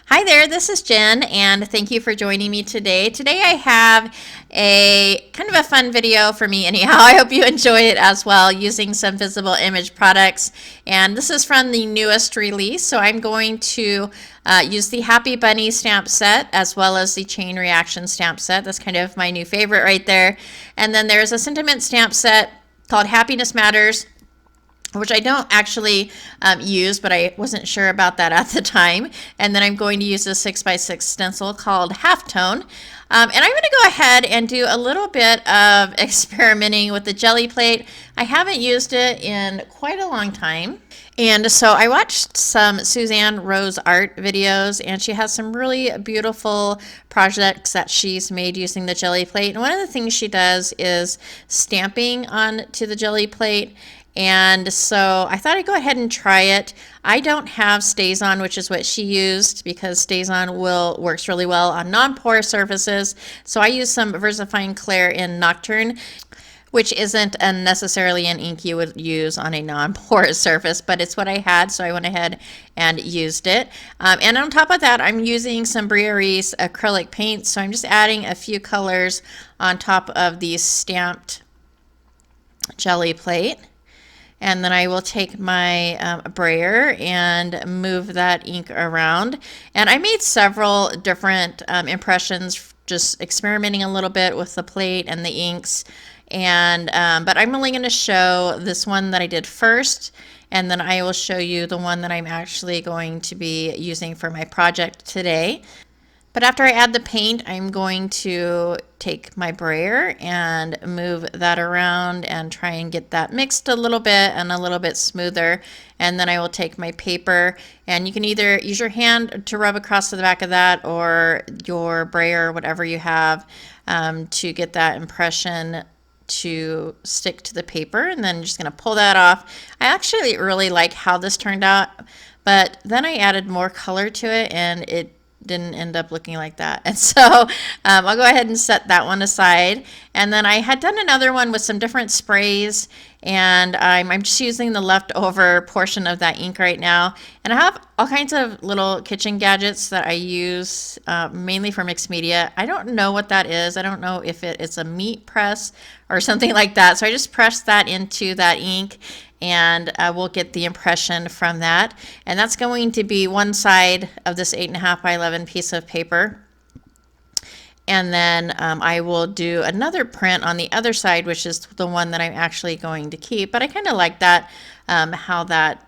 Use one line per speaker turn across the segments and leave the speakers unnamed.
Hi there, this is Jen, and thank you for joining me today. Today I have a kind of a fun video for me anyhow. I hope you enjoy it as well, using some visible image products. And this is from the newest release, so I'm going to use the Happy Bunny stamp set as well as the Chain Reaction stamp set. That's kind of my new favorite right there. And then there's a sentiment stamp set called Happiness Matters, which I don't actually use, but I wasn't sure about that at the time. And then I'm going to use a 6x6 stencil called Halftone. And I'm going to go ahead and do a little bit of experimenting with the jelly plate. I haven't used it in quite a long time. And so I watched some Suzanne Rose art videos, and she has some really beautiful projects that she's made using the jelly plate. And one of the things she does is stamping onto the jelly plate. And so I thought I'd go ahead and try it. I don't have StazOn, which is what she used, because StazOn works really well on non-porous surfaces. So I use some VersaFine Clair in Nocturne, which isn't necessarily an ink you would use on a non-porous surface, but it's what I had, so I went ahead and used it. And on top of that, I'm using some Briareese acrylic paint, so I'm just adding a few colors on top of the stamped jelly plate. And then I will take my brayer and move that ink around. And I made several different impressions, just experimenting a little bit with the plate and the inks. And but I'm only going to show this one that I did first, and then I will show you the one that I'm actually going to be using for my project today. But after I add the paint, I'm going to take my brayer and move that around and try and get that mixed a little bit and a little bit smoother. And then I will take my paper, and you can either use your hand to rub across the back of that, or your brayer, whatever you have, to get that impression to stick to the paper. And then I'm just going to pull that off. I actually really like how this turned out, but then I added more color to it, and it didn't end up looking like that. And so I'll go ahead and set that one aside. And then I had done another one with some different sprays, and I'm just using the leftover portion of that ink right now. And I have all kinds of little kitchen gadgets that I use mainly for mixed media. I don't know what that is. I don't know if it's a meat press or something like that. So I just press that into that ink, and we'll get the impression from that. And that's going to be one side of this 8.5 by 11 piece of paper. And then I will do another print on the other side, which is the one that I'm actually going to keep. But I kind of like that, how that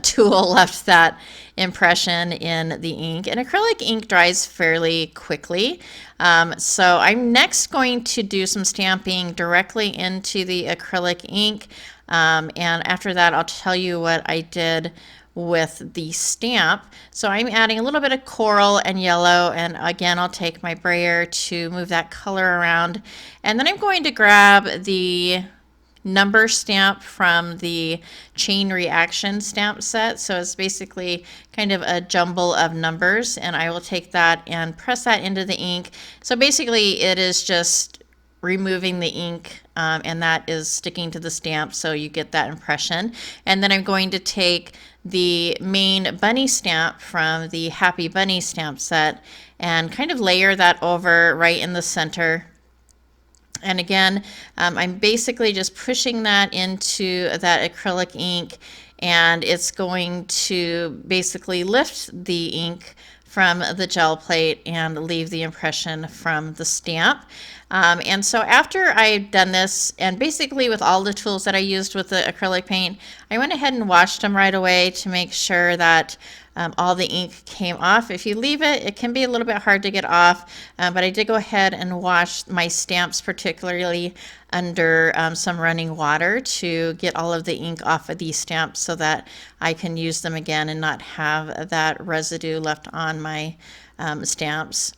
tool left that impression in the ink. And acrylic ink dries fairly quickly. So I'm next going to do some stamping directly into the acrylic ink. And after that, I'll tell you what I did with the stamp. So I'm adding a little bit of coral and yellow, and again I'll take my brayer to move that color around, and then I'm going to grab the number stamp from the Chain Reaction stamp set. So it's basically kind of a jumble of numbers, and I will take that and press that into the ink. So basically it is just removing the ink, and that is sticking to the stamp, so you get that impression. And then I'm going to take the main bunny stamp from the Happy Bunny stamp set and kind of layer that over right in the center. And again, I'm basically just pushing that into that acrylic ink, and it's going to basically lift the ink from the gel plate and leave the impression from the stamp. And so after I've done this, and basically with all the tools that I used with the acrylic paint, I went ahead and washed them right away to make sure that all the ink came off. If you leave it, it can be a little bit hard to get off, but I did go ahead and wash my stamps, particularly under some running water, to get all of the ink off of these stamps so that I can use them again and not have that residue left on my stamps.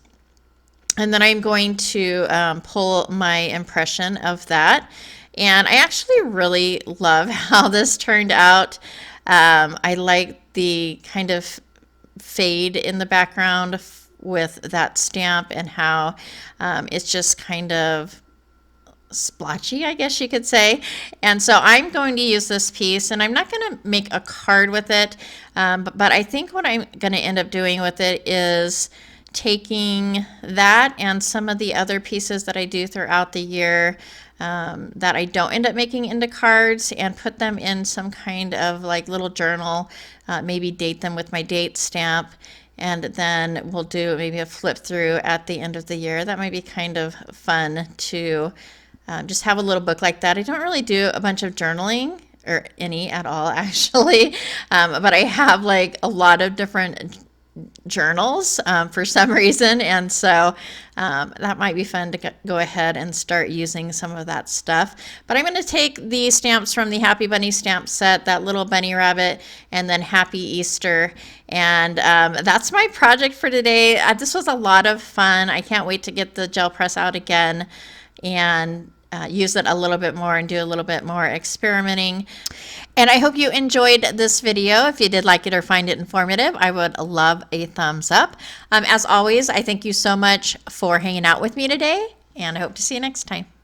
And then I'm going to pull my impression of that. And I actually really love how this turned out. I like the kind of fade in the background with that stamp, and how it's just kind of splotchy, I guess you could say. And so I'm going to use this piece, and I'm not going to make a card with it, but I think what I'm going to end up doing with it is taking that and some of the other pieces that I do throughout the year that I don't end up making into cards, and put them in some kind of like little journal, maybe date them with my date stamp, and then we'll do maybe a flip through at the end of the year. That might be kind of fun to just have a little book like that. I don't really do a bunch of journaling, or any at all actually, but I have like a lot of different journals for some reason, and so that might be fun to go ahead and start using some of that stuff. But I'm going to take the stamps from the Happy Bunny stamp set, that little bunny rabbit, and then Happy Easter, and that's my project for today. This was a lot of fun. I can't wait to get the gel press out again and use it a little bit more and do a little bit more experimenting. And I hope you enjoyed this video. If you did like it or find it informative, I would love a thumbs up. As always, I thank you so much for hanging out with me today, and I hope to see you next time.